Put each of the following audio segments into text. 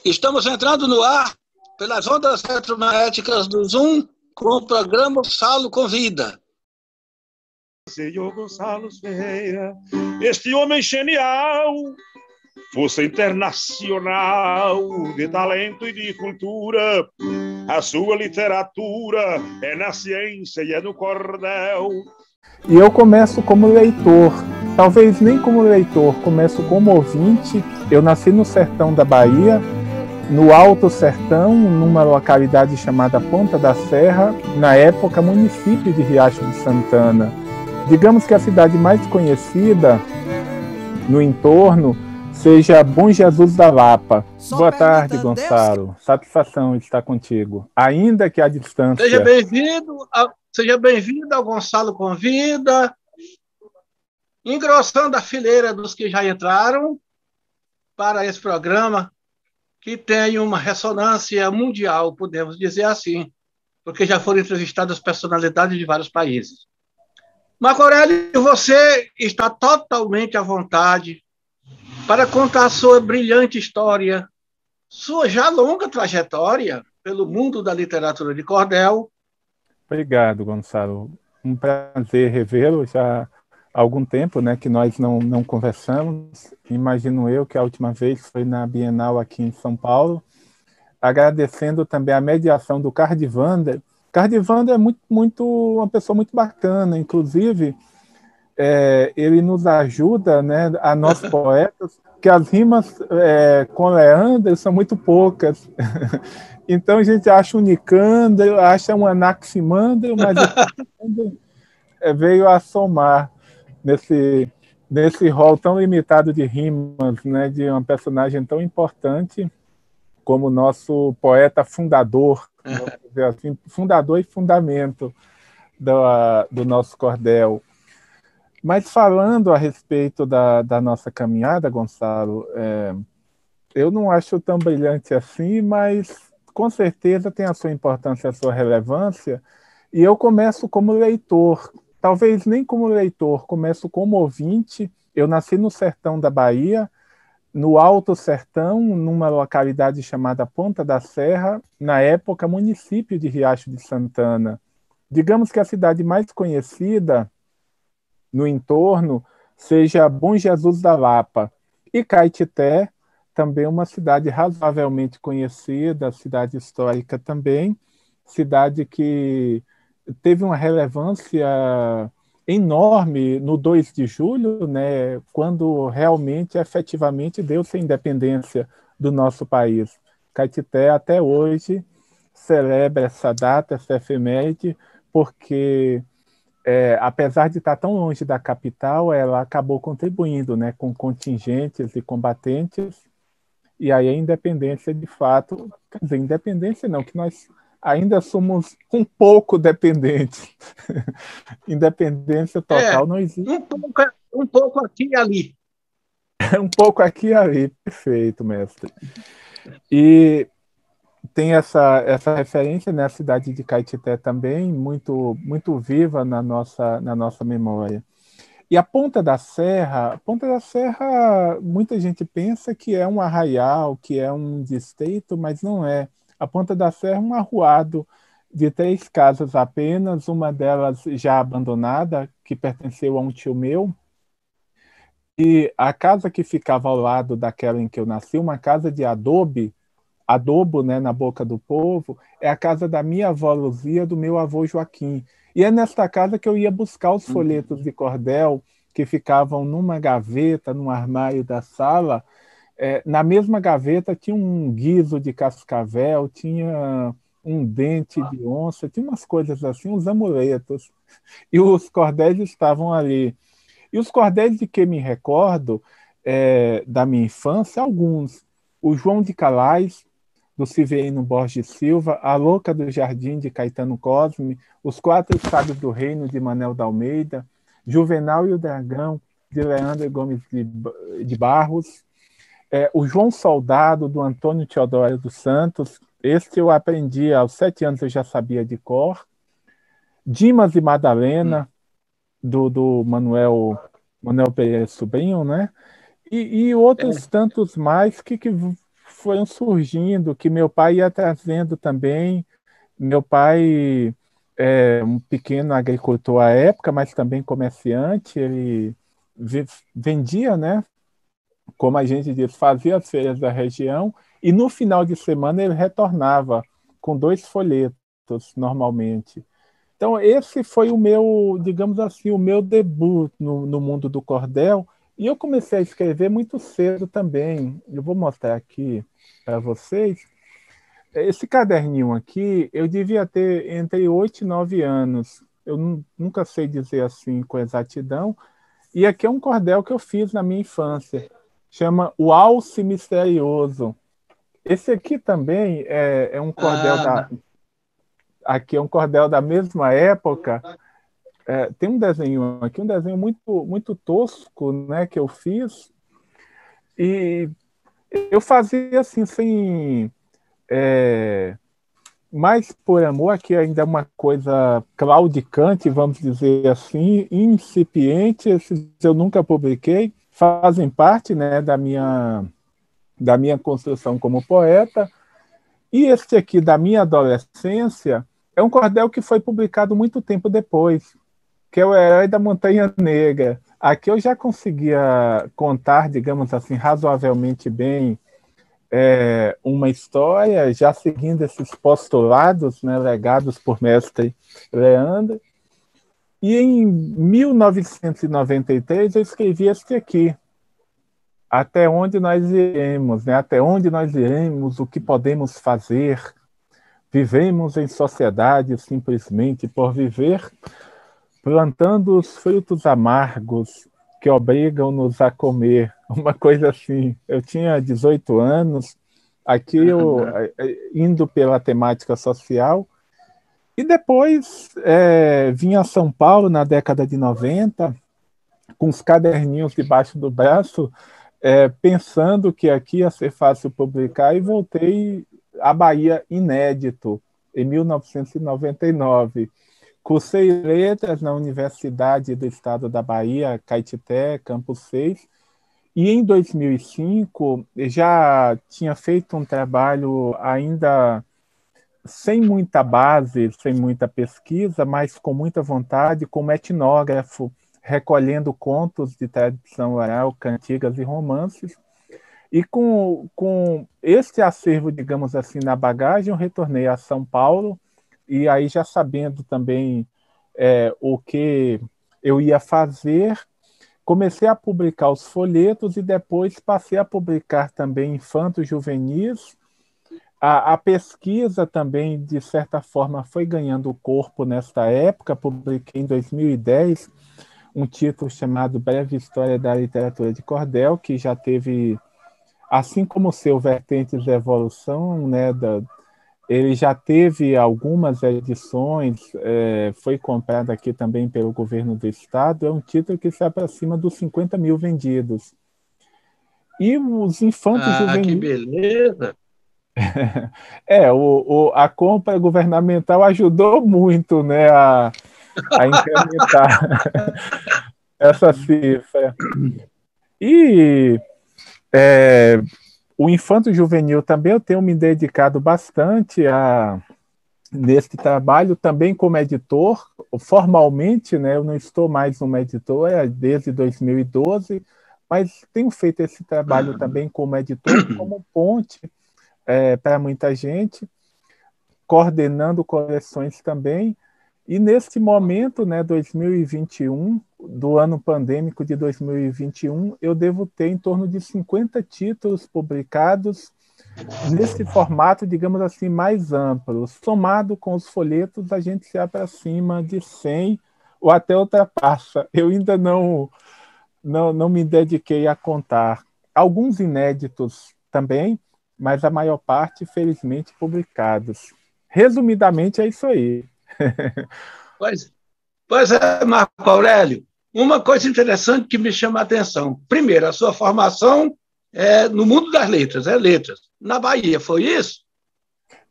Estamos entrando no ar pelas ondas eletromagnéticas do Zoom com o programa Gonçalo Convida. Senhor Gonçalo Ferreira, este homem genial, força internacional de talento e de cultura. A sua literatura é na ciência e é no cordel. E eu começo como leitor, talvez nem como leitor, começo como ouvinte. Eu nasci no sertão da Bahia, no Alto Sertão, numa localidade chamada Ponta da Serra, na época município de Riacho de Santana. Digamos que a cidade mais conhecida no entorno seja Bom Jesus da Lapa. Boa tarde, Gonçalo. Satisfação estar contigo, ainda que à distância. Seja bem-vindo ao Gonçalo Convida, engrossando a fileira dos que já entraram para esse programa, que tem uma ressonância mundial, podemos dizer assim, porque já foram entrevistadas personalidades de vários países. Marco Aurélio, você está totalmente à vontade para contar a sua brilhante história, sua já longa trajetória pelo mundo da literatura de cordel. Obrigado, Gonçalo. Um prazer revê-lo. Já há algum tempo, né, que nós não conversamos. Imagino eu que a última vez foi na Bienal aqui em São Paulo. Agradecendo também a mediação do Cardivander. Cardivander é uma pessoa muito bacana, inclusive ele nos ajuda, né, a nós poetas, que as rimas com Leandro são muito poucas. Então a gente acha um Nicândro, acha um Anaximandro, mas o veio a somar nesse rol tão limitado de rimas, né, de uma personagem tão importante como o nosso poeta fundador, vamos dizer assim, fundador e fundamento do nosso cordel. Mas falando a respeito da nossa caminhada, Gonçalo, eu não acho tão brilhante assim, mas com certeza tem a sua importância, a sua relevância, e eu começo como leitor, talvez nem como leitor, começo como ouvinte. Eu nasci no sertão da Bahia, no Alto Sertão, numa localidade chamada Ponta da Serra, na época município de Riacho de Santana. Digamos que a cidade mais conhecida no entorno seja Bom Jesus da Lapa. E Caetité, também uma cidade razoavelmente conhecida, cidade histórica também, cidade que teve uma relevância enorme no 2 de julho, né, quando realmente, efetivamente, deu-se a independência do nosso país. Caetité, até hoje, celebra essa data, essa efeméride, porque, apesar de estar tão longe da capital, ela acabou contribuindo, né, com contingentes e combatentes, e aí a independência, de fato, quer dizer, independência não, que nós ainda somos um pouco dependentes. Independência total não existe. Um pouco aqui e ali. Um pouco aqui e ali, perfeito, mestre. E tem essa referência, né, a cidade de Caetité também, muito, muito viva na nossa memória. E a Ponta da Serra, muita gente pensa que é um arraial, que é um distrito, mas não é. A Ponta da Serra é um arruado de 3 casas apenas, uma delas já abandonada, que pertenceu a um tio meu, e a casa que ficava ao lado daquela em que eu nasci, uma casa de adobo, né, na boca do povo, é a casa da minha avó Luzia, do meu avô Joaquim. E é nesta casa que eu ia buscar os folhetos de cordel que ficavam numa gaveta, num armário da sala. Na mesma gaveta tinha um guizo de cascavel, tinha um dente de onça, tinha umas coisas assim, uns amuletos. E os cordéis estavam ali. E os cordéis de que me recordo, da minha infância, alguns. O João de Calais, do Severino Borges Silva, A Louca do Jardim, de Caetano Cosme, Os 4 Sábios do Reino, de Manel da Almeida, Juvenal e o Dragão, de Leandro Gomes de Barros, o João Soldado, do Antônio Teodoro dos Santos, este eu aprendi aos 7 anos, eu já sabia de cor, Dimas e Madalena, do Manuel Pereira Sobrinho, né? E outros tantos mais que foram surgindo, que meu pai ia trazendo também. Meu pai é um pequeno agricultor à época, mas também comerciante. Ele vendia, né? Como a gente diz, fazia as feiras da região e no final de semana ele retornava com 2 folhetos, normalmente. Então, esse foi o meu, digamos assim, o meu debut no mundo do cordel. E eu comecei a escrever muito cedo também. Eu vou mostrar aqui para vocês. Esse caderninho aqui, eu devia ter entre 8 e 9 anos. Eu nunca sei dizer assim com exatidão. E aqui é um cordel que eu fiz na minha infância. Chama O Alce Misterioso. Esse aqui também é um cordel Ah, aqui é um cordel da mesma época. Tem um desenho aqui, um desenho muito, muito tosco, né, que eu fiz. E eu fazia assim, sem. Mais por amor, aqui ainda é uma coisa claudicante, vamos dizer assim, incipiente. Esses eu nunca publiquei, fazem parte, né, da minha construção como poeta. E este aqui, da minha adolescência, é um cordel que foi publicado muito tempo depois, que é o Herói da Montanha Negra. Aqui eu já conseguia contar, digamos assim, razoavelmente bem uma história, já seguindo esses postulados, né, legados por mestre Leandro. E em 1993 eu escrevi este aqui, Até Onde Nós Iremos, né? Até onde nós iremos, o que podemos fazer. Vivemos em sociedade simplesmente por viver, plantando os frutos amargos que obrigam-nos a comer. Uma coisa assim. Eu tinha 18 anos, aqui eu indo pela temática social, e depois vim a São Paulo na década de 90, com os caderninhos debaixo do braço, pensando que aqui ia ser fácil publicar, e voltei à Bahia inédito, em 1999. Cursei letras na Universidade do Estado da Bahia, Caetité, Campus 6, e em 2005 já tinha feito um trabalho ainda sem muita base, sem muita pesquisa, mas com muita vontade, como etnógrafo, recolhendo contos de tradição oral, cantigas e romances. E com este acervo, digamos assim, na bagagem, eu retornei a São Paulo, e aí já sabendo também o que eu ia fazer, comecei a publicar os folhetos e depois passei a publicar também infantos juvenis. A pesquisa também, de certa forma, foi ganhando corpo nesta época. Publiquei em 2010 um título chamado Breve História da Literatura de Cordel, que já teve, assim como o seu Vertentes da Evolução, né, ele já teve algumas edições, foi comprado aqui também pelo governo do estado. É um título que se aproxima dos 50 mil vendidos. E os infantos que juvenis. beleza! A compra governamental ajudou muito, né, a incrementar essa cifra. E o infanto juvenil também eu tenho me dedicado bastante nesse trabalho, também como editor. Formalmente, né, eu não estou mais numa editora desde 2012, mas tenho feito esse trabalho também como editor, como ponte para muita gente, coordenando coleções também. E neste momento, né, 2021, do ano pandêmico de 2021, eu devo ter em torno de 50 títulos publicados nesse formato, digamos assim, mais amplo. Somado com os folhetos, a gente se aproxima de 100 ou até ultrapassa. Eu ainda não me dediquei a contar. Alguns inéditos também, mas a maior parte, felizmente, publicados. Resumidamente, é isso aí. Pois, pois é, Marco Aurélio. Uma coisa interessante que me chama a atenção. Primeiro, a sua formação é no mundo das letras, é letras. Na Bahia, foi isso?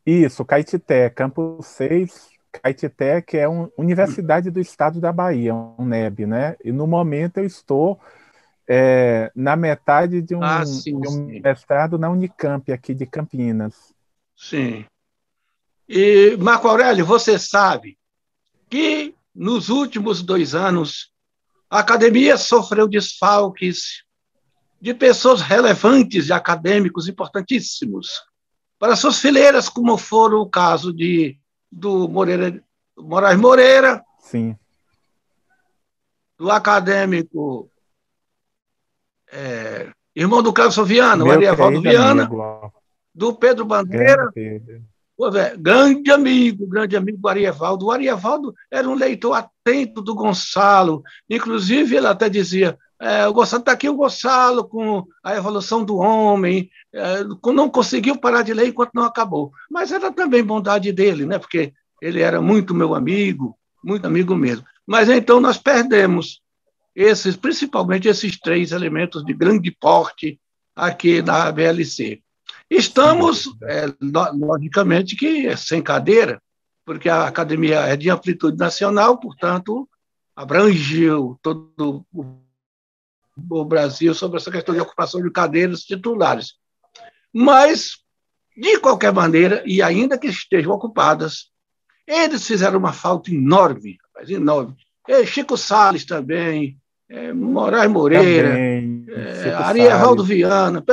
Isso, Caetité, Campus 6, Caetité, que é uma Universidade do Estado da Bahia, UNEB, né? E no momento eu estou na metade de sim, de um sim. mestrado na Unicamp, aqui de Campinas. Sim. E, Marco Aurélio, você sabe que nos últimos 2 anos a academia sofreu desfalques de pessoas relevantes e acadêmicos importantíssimos para suas fileiras, como foram o caso do Moraes Moreira, Sim, do acadêmico irmão do Cláudio Viana, o meu Arievaldo querido Viana, amigo, do Pedro grande Bandeira, Pedro. grande amigo do Arievaldo. O Arievaldo era um leitor atento do Gonçalo, inclusive ele até dizia: o Gonçalo está aqui, o Gonçalo, com a evolução do homem, não conseguiu parar de ler enquanto não acabou. Mas era também bondade dele, né? Porque ele era muito meu amigo, muito amigo mesmo. Mas então nós perdemos principalmente esses 3 elementos de grande porte aqui na BLC. Sem Estamos, dúvida. logicamente, que sem cadeira, porque a academia é de amplitude nacional, portanto, abrangeu todo o Brasil sobre essa questão de ocupação de cadeiras titulares. Mas, de qualquer maneira, e ainda que estejam ocupadas, eles fizeram uma falta enorme, enorme. Chico Salles também, Moraes Moreira, Também, Chico Arievaldo Salles, Viana,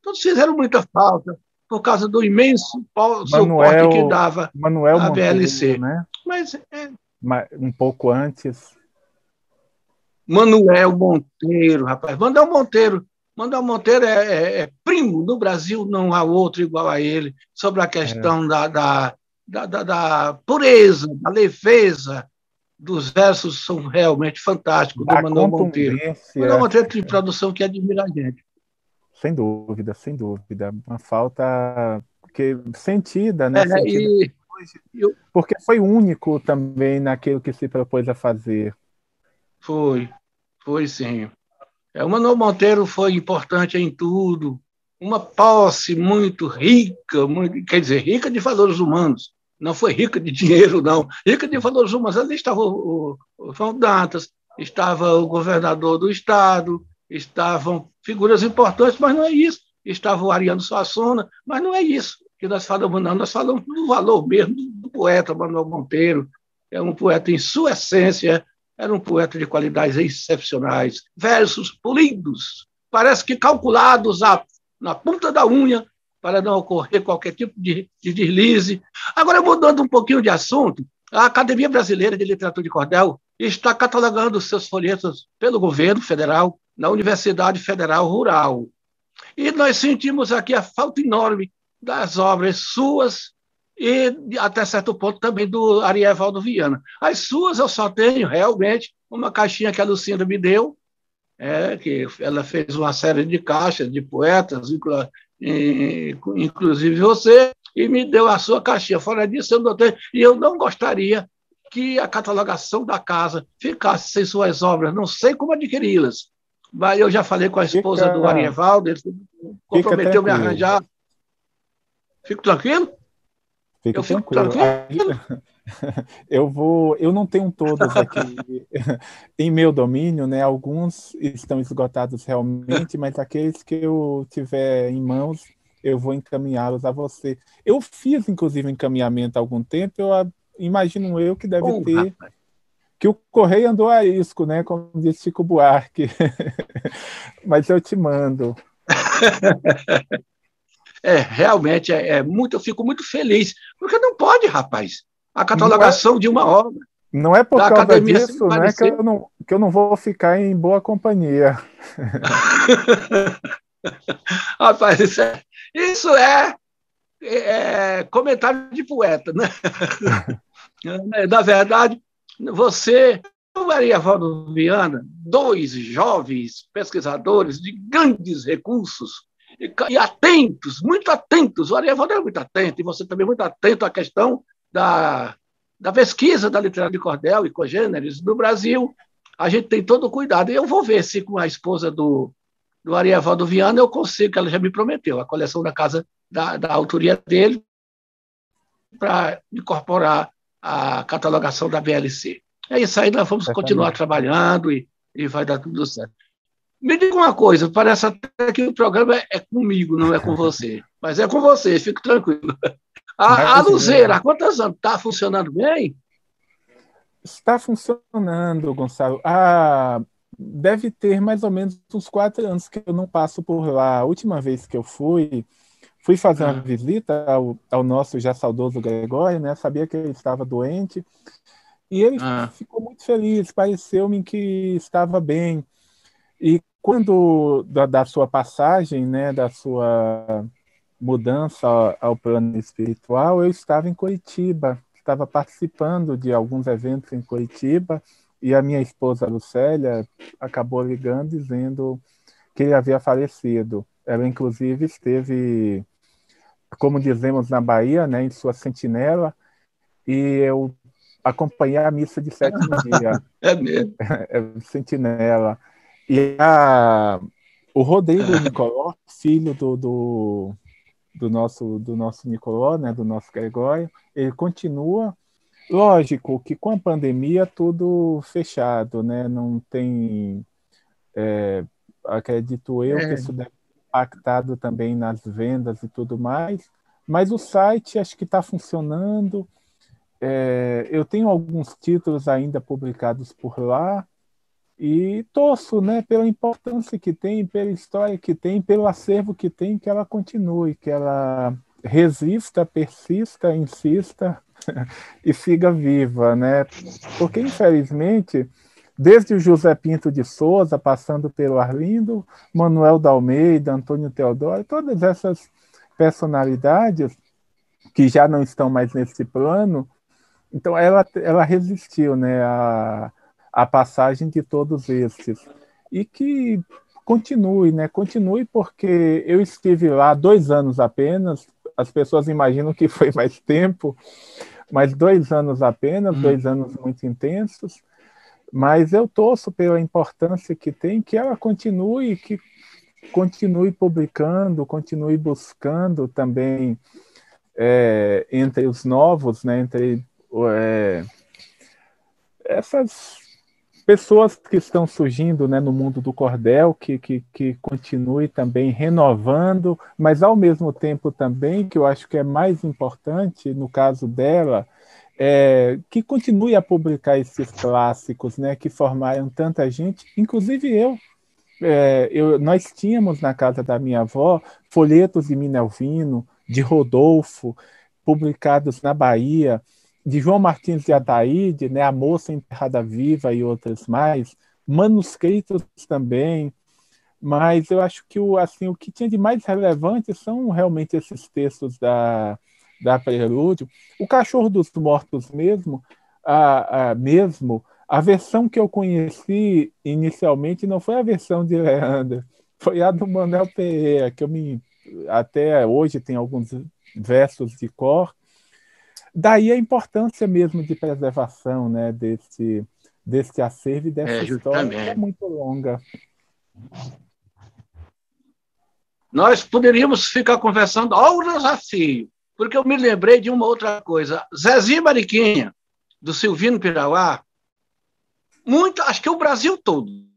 todos fizeram muita falta por causa do imenso suporte que Manuel, dava Manuel a Monteiro, BLC. né? Mas Um pouco antes. Manuel Monteiro, rapaz, Manuel Monteiro é primo, no Brasil não há outro igual a ele, sobre a É, questão da pureza, da leveza dos versos são realmente fantásticos do da Manuel Monteiro. Manuel contundência, Monteiro tem produção que admira a gente. sem dúvida, sem dúvida. Uma falta sentida, É, né? Sentida e hoje, eu, porque foi único também naquilo que se propôs a fazer. foi, foi sim. O Manuel Monteiro foi importante em tudo, uma posse muito rica, muito, quer dizer, rica de valores humanos. Não foi rica de dinheiro, não. Rica de valores humanos. Ali estava o João Dantas, estava o governador do estado, estavam figuras importantes, mas não é isso. Estava o Ariano Suassuna, mas não é isso que nós falamos, não. Nós falamos do valor mesmo do poeta Manuel Monteiro. É um poeta em sua essência, era um poeta de qualidades excepcionais, versos polidos, parece que calculados na ponta da unha para não ocorrer qualquer tipo de deslize. Agora, mudando um pouquinho de assunto, a Academia Brasileira de Literatura de Cordel está catalogando seus folhetos pelo governo federal na Universidade Federal Rural. E nós sentimos aqui a falta enorme das obras suas e, até certo ponto, também do Arievaldo Viana. As suas eu só tenho, realmente, uma caixinha que a Lucinda me deu, que ela fez uma série de caixas de poetas, inclusive você, e me deu a sua caixinha. Fora disso, eu não tenho, e eu não gostaria que a catalogação da casa ficasse sem suas obras, não sei como adquiri-las. Mas eu já falei com a esposa do Fica, Arievaldo, ele fica comprometeu me tranquilo, arranjar. Fico tranquilo? fique Eu fico tranquilo. tranquilo? Eu não tenho todos aqui em meu domínio, né? Alguns estão esgotados realmente, mas aqueles que eu tiver em mãos, eu vou encaminhá-los a você. Eu fiz, inclusive, um encaminhamento há algum tempo, imagino eu que deve ter, Rapaz. que o correio andou a risco, né? Como disse Chico Buarque. Mas eu te mando. Realmente muito, eu fico muito feliz, porque não pode, rapaz, a Não é, catalogação de uma obra não é por da causa academia sem disso, né, aparecer. que eu não vou ficar em boa companhia. Rapaz, isso é comentário de poeta, né? Na verdade, você, o Arievaldo Viana, dois jovens pesquisadores de grandes recursos e atentos, muito atentos. O Arievaldo é muito atento, e você também é muito atento à questão da pesquisa da literatura de cordel e cogêneres no Brasil. A gente tem todo o cuidado. E eu vou ver se com a esposa do Arievaldo Viana eu consigo, que ela já me prometeu, a coleção da casa da autoria dele, para incorporar a catalogação da BLC. É isso aí, nós vamos continuar Certamente. trabalhando e vai dar tudo certo. Me diga uma coisa, parece até que o programa é comigo, não é com você. Mas é com você, fique tranquilo. A Luzeira, há quantos anos? Está funcionando bem? Está funcionando, Gonçalo. Deve ter mais ou menos uns 4 anos que eu não passo por lá. A última vez que eu fui fazer uma visita ao nosso já saudoso Gregório, né? Sabia que ele estava doente e ele ficou muito feliz. Pareceu-me que estava bem. E quando da sua passagem, né? Da sua mudança ao plano espiritual, eu estava em Curitiba, estava participando de alguns eventos em Curitiba e a minha esposa Lucélia acabou ligando dizendo que ele havia falecido. Ela inclusive esteve, como dizemos na Bahia, né, em sua sentinela, e eu acompanhei a missa de sétimo dia. É mesmo. Sentinela. E o Rodrigo Nicoló, filho do nosso Nicoló, né, do nosso Gregório, ele continua. Lógico que com a pandemia tudo fechado, né? Não tem, acredito eu, que isso deve ter impactado também nas vendas e tudo mais, mas o site acho que está funcionando. Eu tenho alguns títulos ainda publicados por lá e torço, né, pela importância que tem, pela história que tem, pelo acervo que tem, que ela continue, que ela resista, persista, insista e siga viva, né? Porque, infelizmente, desde o José Pinto de Souza, passando pelo Arlindo, Manuel da Almeida, Antônio Teodoro, todas essas personalidades que já não estão mais nesse plano, então ela resistiu, né, à passagem de todos estes. E que continue, né? Continue, porque eu estive lá 2 anos apenas, as pessoas imaginam que foi mais tempo, mas 2 anos apenas, 2 anos muito intensos, mas eu torço pela importância que tem, que ela continue, que continue publicando, continue buscando também entre os novos, né, entre essas pessoas que estão surgindo, né, no mundo do cordel, que continue também renovando, mas ao mesmo tempo também, que eu acho que é mais importante no caso dela, que continue a publicar esses clássicos, né, que formaram tanta gente, inclusive eu. Nós tínhamos na casa da minha avó folhetos de Minelvino, de Rodolfo, publicados na Bahia, de João Martins de Ataíde, né, A Moça Enterrada Viva e outras mais, manuscritos também, mas eu acho que o que tinha de mais relevante são realmente esses textos da Prelúdio. O Cachorro dos Mortos mesmo, a versão que eu conheci inicialmente não foi a versão de Leandro, foi a do Manuel Pereira, que até hoje tem alguns versos de cor. Daí a importância mesmo de preservação, né, desse acervo e dessa história, que é muito longa. Nós poderíamos ficar conversando ao desafio, porque eu me lembrei de uma outra coisa. Zezinho Mariquinha, do Silvino Pirauá, acho que o Brasil todo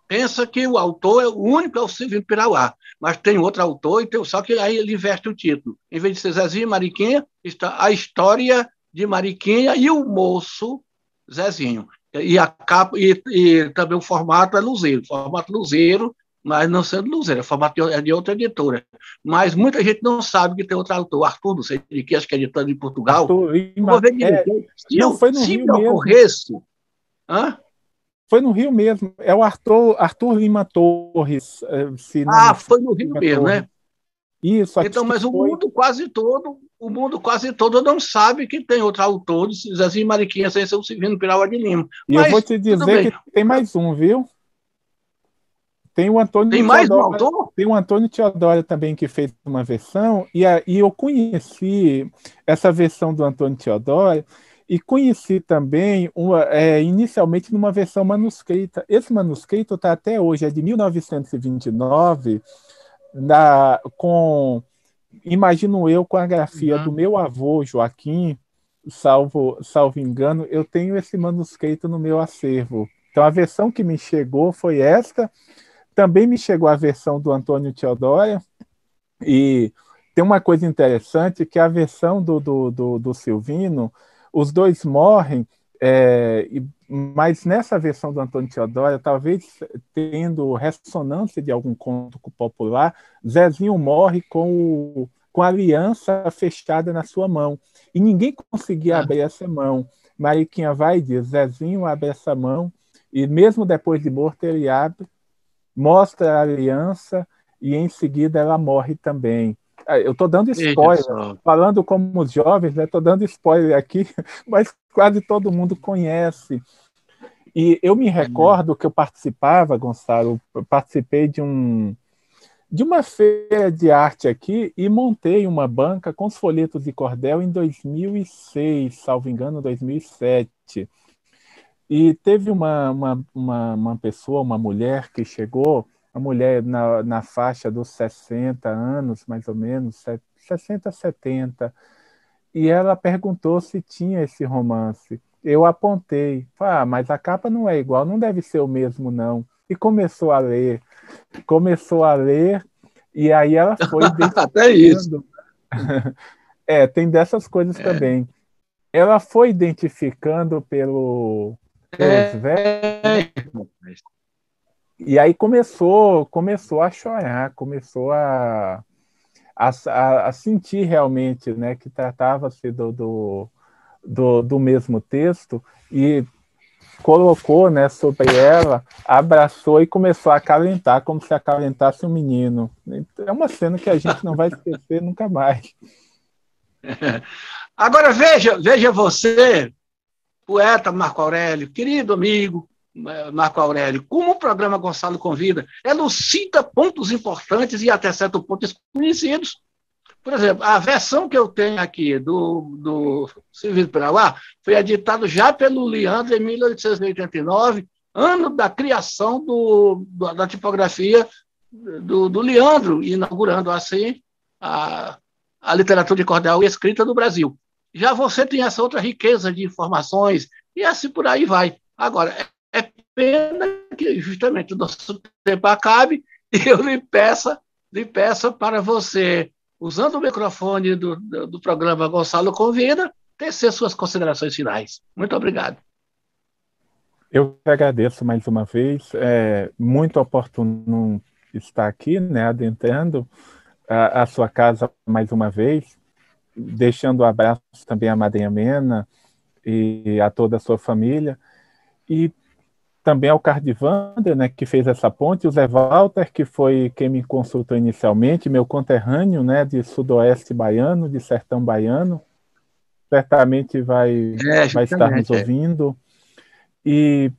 pensa que o autor o único é o Silvino Pirauá, mas tem outro autor, só que aí ele inverte o título. Em vez de ser Zezinho Mariquinha, está a história de Mariquinha e o moço Zezinho. E a capa, e também o formato é Luzeiro, formato Luzeiro, mas não sendo Luzeiro, o formato é de outra editora. Mas muita gente não sabe que tem outro autor, Arthur, não sei de que, acho que é editado em Portugal. Arthur Lima, vou ver não, foi no Rio mesmo. Ocorresse, hã? Foi no Rio mesmo. É o Arthur Lima Torres. Foi no Rio mesmo, né? Isso. Então, mas o mundo quase todo não sabe que tem outro autor de Zezinho Mariquinha sem ser o Silvino Pirauá de Lima. E eu vou te dizer que tem mais um, viu? Tem o Antônio Tem mais um autor? Tem o Antônio Teodoro também, que fez uma versão, e eu conheci essa versão do Antônio Teodoro, e conheci também, inicialmente, numa versão manuscrita. Esse manuscrito está até hoje, é de 1929, imagino eu, com a grafia do meu avô, Joaquim, salvo engano, eu tenho esse manuscrito no meu acervo. Então, a versão que me chegou foi esta. Também me chegou a versão do Antônio Teodoro, e tem uma coisa interessante, que a versão do Silvino, os dois morrem, mas nessa versão do Antônio Teodoro, talvez tendo ressonância de algum conto popular, Zezinho morre com a aliança fechada na sua mão, e ninguém conseguia abrir essa mão. Mariquinha vai e diz, Zezinho abre essa mão, e mesmo depois de morto ele abre, mostra a aliança e em seguida ela morre também. Eu estou dando spoiler, falando como os jovens, estou dando spoiler aqui, mas quase todo mundo conhece. E eu me recordo que eu participava, Gonçalo, eu participei de uma feira de arte aqui e montei uma banca com os folhetos de cordel em 2006, salvo engano, 2007. E teve uma pessoa, uma mulher que chegou, uma mulher na faixa dos 60 anos, mais ou menos, 60, 70, e ela perguntou se tinha esse romance. Eu apontei, mas a capa não é igual, não deve ser o mesmo, não. E começou a ler, e aí ela foi até isso. Tem dessas coisas também. Ela foi identificando pelos velhos, e aí começou a chorar, começou a sentir realmente, né, que tratava-se do mesmo texto, e colocou, né, sobre ela, abraçou e começou a acalentar, como se acalentasse um menino. É uma cena que a gente não vai esquecer nunca mais. Agora veja você, poeta Marco Aurélio, querido amigo Marco Aurélio, como o programa Gonçalo Convida elucida pontos importantes e até certo ponto desconhecidos. Por exemplo, a versão que eu tenho aqui do Silvino Pirauá foi editado já pelo Leandro em 1889, ano da criação da tipografia do Leandro, inaugurando assim a literatura de cordel e escrita do Brasil. Já você tem essa outra riqueza de informações, e assim por aí vai. Agora, é pena que justamente o nosso tempo acabe e eu lhe peça para você, usando o microfone do programa Gonçalo Convida, tecer suas considerações finais. Muito obrigado. Eu agradeço mais uma vez. É muito oportuno estar aqui, né, adentrando a sua casa mais uma vez, deixando um abraço também à madrinha Mena e a toda a sua família, e também ao Cardivander, né, que fez essa ponte, o Zé Walter, que foi quem me consultou inicialmente, meu conterrâneo, né, de sudoeste baiano, de sertão baiano, certamente vai estar nos ouvindo, e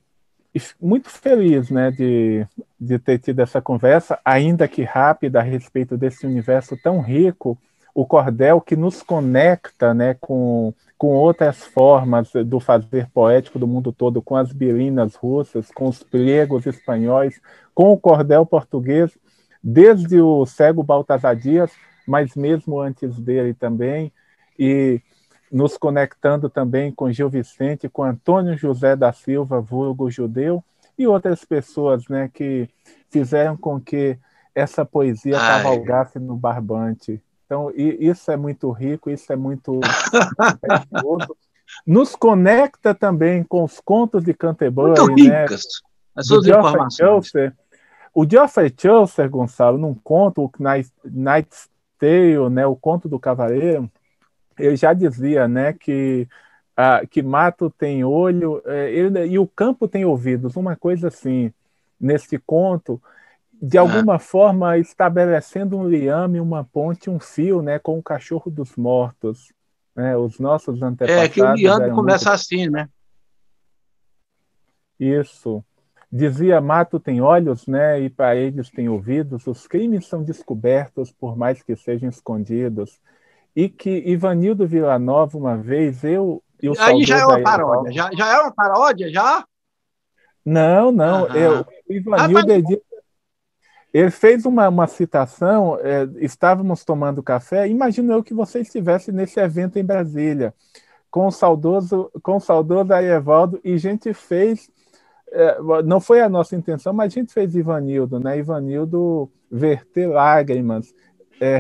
muito feliz, né, de ter tido essa conversa, ainda que rápida, a respeito desse universo tão rico, o cordel que nos conecta, né, com outras formas do fazer poético do mundo todo, com as bilinas russas, com os pregos espanhóis, com o cordel português, desde o cego Baltazar Dias, mas mesmo antes dele também, e nos conectando também com Gil Vicente, com Antônio José da Silva, vulgo judeu, e outras pessoas, né, que fizeram com que essa poesia cavalgasse no barbante. Então, isso é muito rico, isso é muito precioso. Nos conecta também com os contos de Canterbury, muito ricas, né? As suas informações. O Geoffrey Chaucer, Gonçalo, num conto, o Knight's Tale, né, o Conto do Cavaleiro, ele já dizia, né, que mato tem olho e o campo tem ouvidos, uma coisa assim, nesse conto, de alguma forma estabelecendo um liame, uma ponte, um fio, né, com o cachorro dos mortos, né, os nossos antepassados. Que o Leandro começa assim, né? Isso. Dizia, mato tem olhos, né, e para eles tem ouvidos, os crimes são descobertos por mais que sejam escondidos. E que Ivanildo Villanova, uma vez, eu e o aí já é uma paródia, já é uma paródia, já? Não, o Ivanildo, ele fez uma citação, estávamos tomando café, imagino eu que você estivesse nesse evento em Brasília, com o saudoso Arievaldo, e a gente fez não foi a nossa intenção, mas a gente fez Ivanildo, né? Ivanildo verter lágrimas,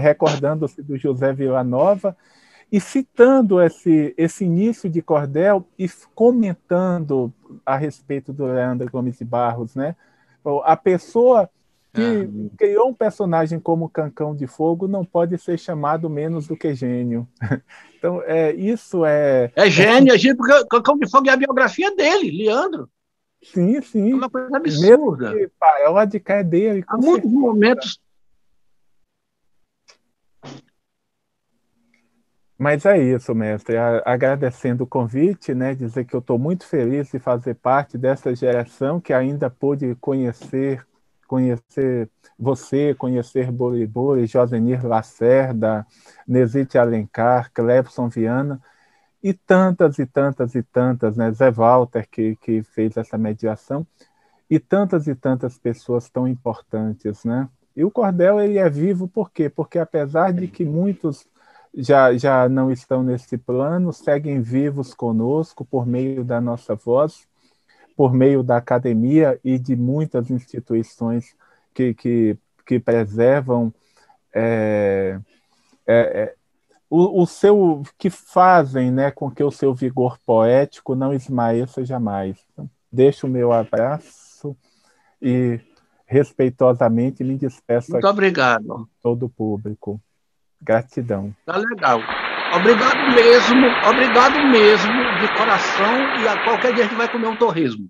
recordando-se do José Villanova e citando esse início de cordel e comentando a respeito do Leandro Gomes de Barros, né? A pessoa que criou um personagem como Cancão de Fogo não pode ser chamado menos do que gênio. Então, isso é... É gênio, porque Cancão de Fogo é a biografia dele, Leandro. Sim, sim. É uma coisa absurda. Mesmo que paródica é dele. Há muitos momentos. Mas é isso, mestre. Agradecendo o convite, né? Dizer que eu estou muito feliz de fazer parte dessa geração que ainda pude conhecer você, conhecer Bolibori, Josenir Lacerda, Nesite Alencar, Clebson Viana e tantas, né? Zé Walter, que fez essa mediação, e tantas pessoas tão importantes, né? E o cordel, ele é vivo por quê? Porque apesar de que muitos já não estão nesse plano, seguem vivos conosco por meio da nossa voz, por meio da academia e de muitas instituições que preservam que fazem, né, com que o seu vigor poético não esmaeça jamais. Então, deixo o meu abraço e respeitosamente me despeço. Muito obrigado. Todo o público. Gratidão. Tá legal. Obrigado mesmo, de coração, e a qualquer dia a gente vai comer um torresmo.